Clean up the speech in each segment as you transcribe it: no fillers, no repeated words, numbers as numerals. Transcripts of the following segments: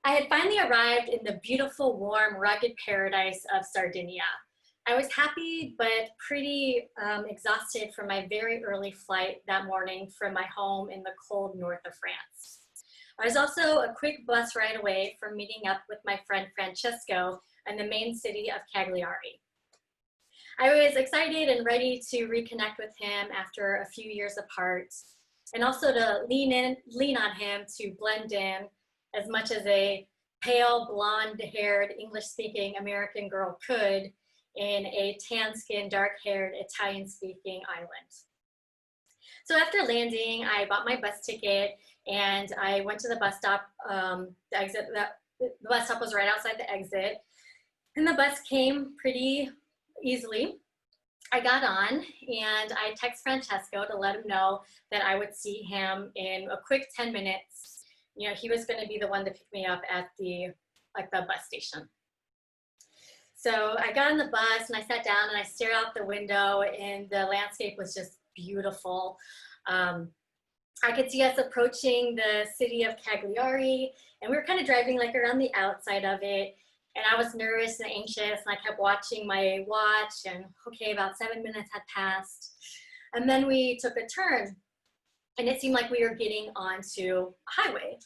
I had finally arrived in the beautiful, warm, rugged paradise of Sardinia. I was happy but pretty exhausted from my very early flight that morning from my home in the cold north of France. I was also a quick bus ride away from meeting up with my friend Francesco in the main city of Cagliari. I was excited and ready to reconnect with him after a few years apart, and also to lean on him to blend in as much as a pale, blonde-haired, English-speaking American girl could in a tan-skinned, dark-haired, Italian-speaking island. So after landing, I bought my bus ticket and I went to the bus stop. The bus stop was right outside the exit, and the bus came pretty easily. I got on and I texted Francesco to let him know that I would see him in a quick 10 minutes. You know, he was going to be the one to pick me up at the bus station. So I got on the bus and I sat down and I stared out the window, and the landscape was just beautiful. I could see us approaching the city of Cagliari, and we were kind of driving like around the outside of it. And I was nervous and anxious, and I kept watching my watch, and okay, about 7 minutes had passed. And then we took a turn, and it seemed like we were getting onto a highway.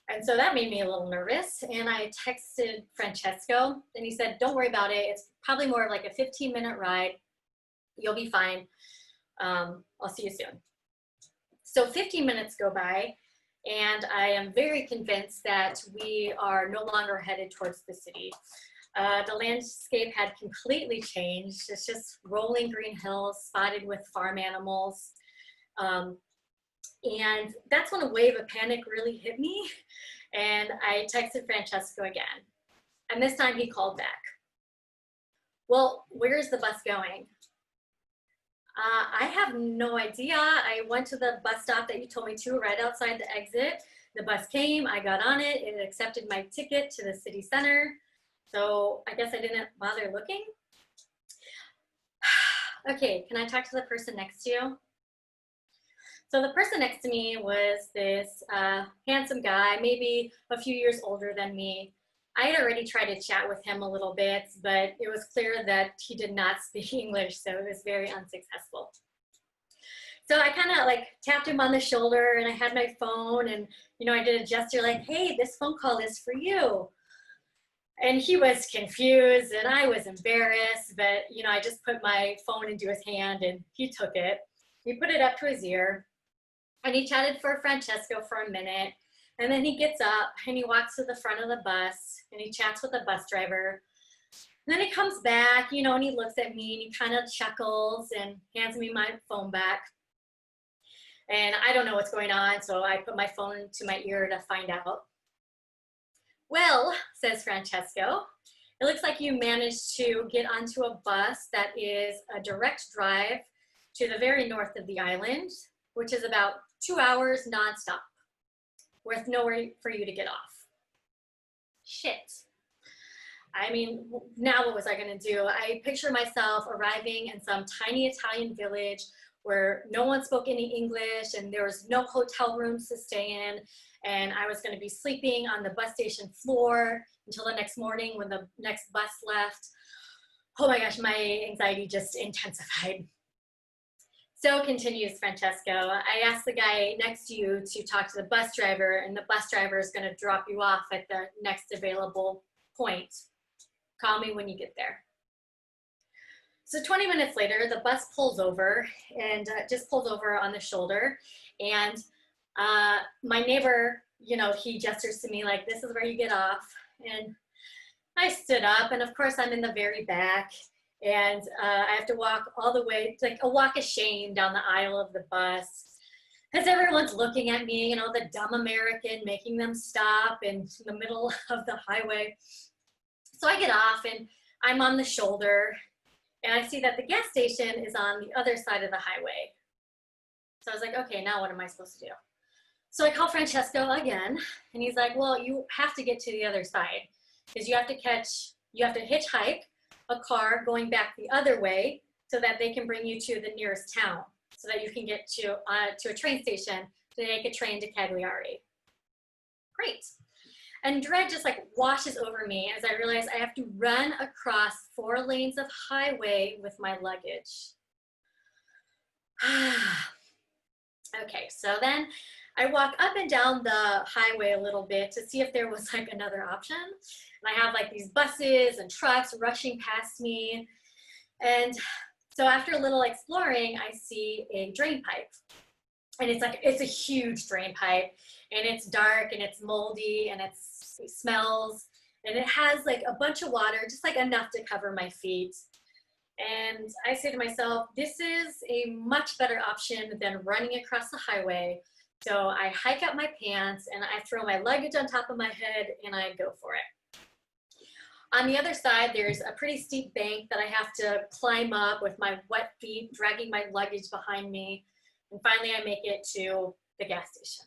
And so that made me a little nervous, and I texted Francesco, and he said, don't worry about it. It's probably more like a 15-minute ride. You'll be fine. I'll see you soon. So 15 minutes go by, and I am very convinced that we are no longer headed towards the city. The landscape had completely changed. It's just rolling green hills spotted with farm animals. And that's when a wave of panic really hit me, and I texted Francesco again. And this time he called back. Well, where's the bus going? I have no idea. I went to the bus stop that you told me to, right outside the exit. The bus came, I got on it, it accepted my ticket to the city center. So I guess I didn't bother looking. Okay, can I talk to the person next to you? So the person next to me was this handsome guy, maybe a few years older than me. I had already tried to chat with him a little bit, but it was clear that he did not speak English, so it was very unsuccessful. So I kind of like tapped him on the shoulder, and I had my phone, and I did a gesture like, hey, this phone call is for you. And he was confused, and I was embarrassed, but I just put my phone into his hand, and he took it. He put it up to his ear, and he chatted for Francesco for a minute. And then he gets up and he walks to the front of the bus and he chats with the bus driver. And then he comes back, and he looks at me and he kind of chuckles and hands me my phone back. And I don't know what's going on, so I put my phone to my ear to find out. Well, says Francesco, it looks like you managed to get onto a bus that is a direct drive to the very north of the island, which is about 2 hours nonstop, with nowhere for you to get off. Shit. I mean, now what was I gonna do? I picture myself arriving in some tiny Italian village where no one spoke any English and there was no hotel rooms to stay in, and I was gonna be sleeping on the bus station floor until the next morning when the next bus left. Oh my gosh, my anxiety just intensified. So continues Francesco, I asked the guy next to you to talk to the bus driver, and the bus driver is going to drop you off at the next available point. Call me when you get there. So 20 minutes later, the bus pulls over, and just pulls over on the shoulder. And my neighbor, he gestures to me like, this is where you get off. And I stood up, and of course I'm in the very back. And I have to walk all the way, like a walk of shame down the aisle of the bus, because everyone's looking at me, the dumb American making them stop in the middle of the highway. So I get off and I'm on the shoulder, and I see that the gas station is on the other side of the highway. So I was like, okay, now what am I supposed to do? So I call Francesco again, and he's like, well, you have to get to the other side, because you have to hitchhike a car going back the other way so that they can bring you to the nearest town, so that you can get to a train station to take a train to Cagliari. Great. And dread just like washes over me as I realize I have to run across 4 lanes of highway with my luggage. Okay, so then I walk up and down the highway a little bit to see if there was like another option. And I have like these buses and trucks rushing past me. And so after a little exploring, I see a drain pipe. And it's a huge drain pipe, and it's dark and it's moldy and it smells, and it has like a bunch of water, just like enough to cover my feet. And I say to myself, this is a much better option than running across the highway. So I hike up my pants and I throw my luggage on top of my head and I go for it. On the other side, there's a pretty steep bank that I have to climb up with my wet feet, dragging my luggage behind me. And finally, I make it to the gas station.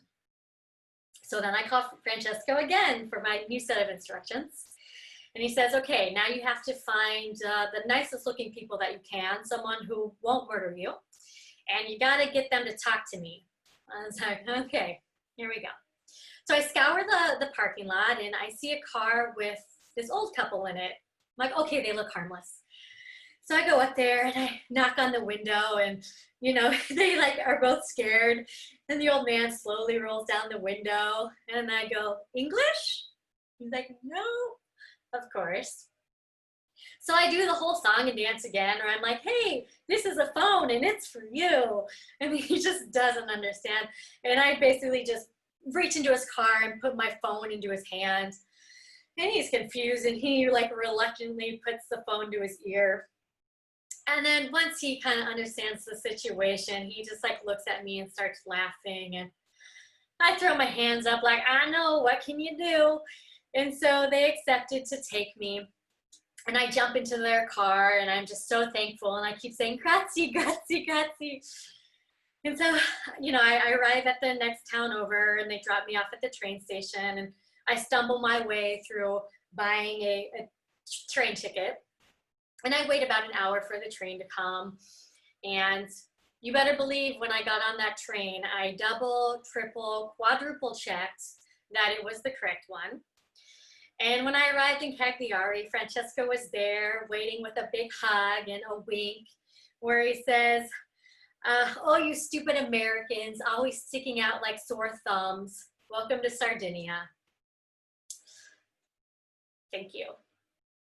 So then I call Francesco again for my new set of instructions. And he says, okay, now you have to find the nicest looking people that you can, someone who won't murder you. And you got to get them to talk to me. I was like, okay, here we go. So I scour the parking lot and I see a car with this old couple in it. I'm like, okay, they look harmless. So I go up there and I knock on the window and, you know, they like are both scared. And the old man slowly rolls down the window and I go, English? He's like, no, of course. So I do the whole song and dance again, or I'm like, hey, this is a phone and it's for you. And he just doesn't understand. And I basically just reach into his car and put my phone into his hand. And he's confused and he like reluctantly puts the phone to his ear. And then once he kind of understands the situation, he just like looks at me and starts laughing. And I throw my hands up like, I know, what can you do? And so they accepted to take me. And I jump into their car and I'm just so thankful. And I keep saying, grazie, grazie, grazie. And so, you know, I arrive at the next town over and they drop me off at the train station. And I stumble my way through buying a train ticket. And I wait about an hour for the train to come. And you better believe when I got on that train, I double, triple, quadruple checked that it was the correct one. And when I arrived in Cagliari, Francesco was there waiting with a big hug and a wink where he says, oh, you stupid Americans, always sticking out like sore thumbs. Welcome to Sardinia. Thank you.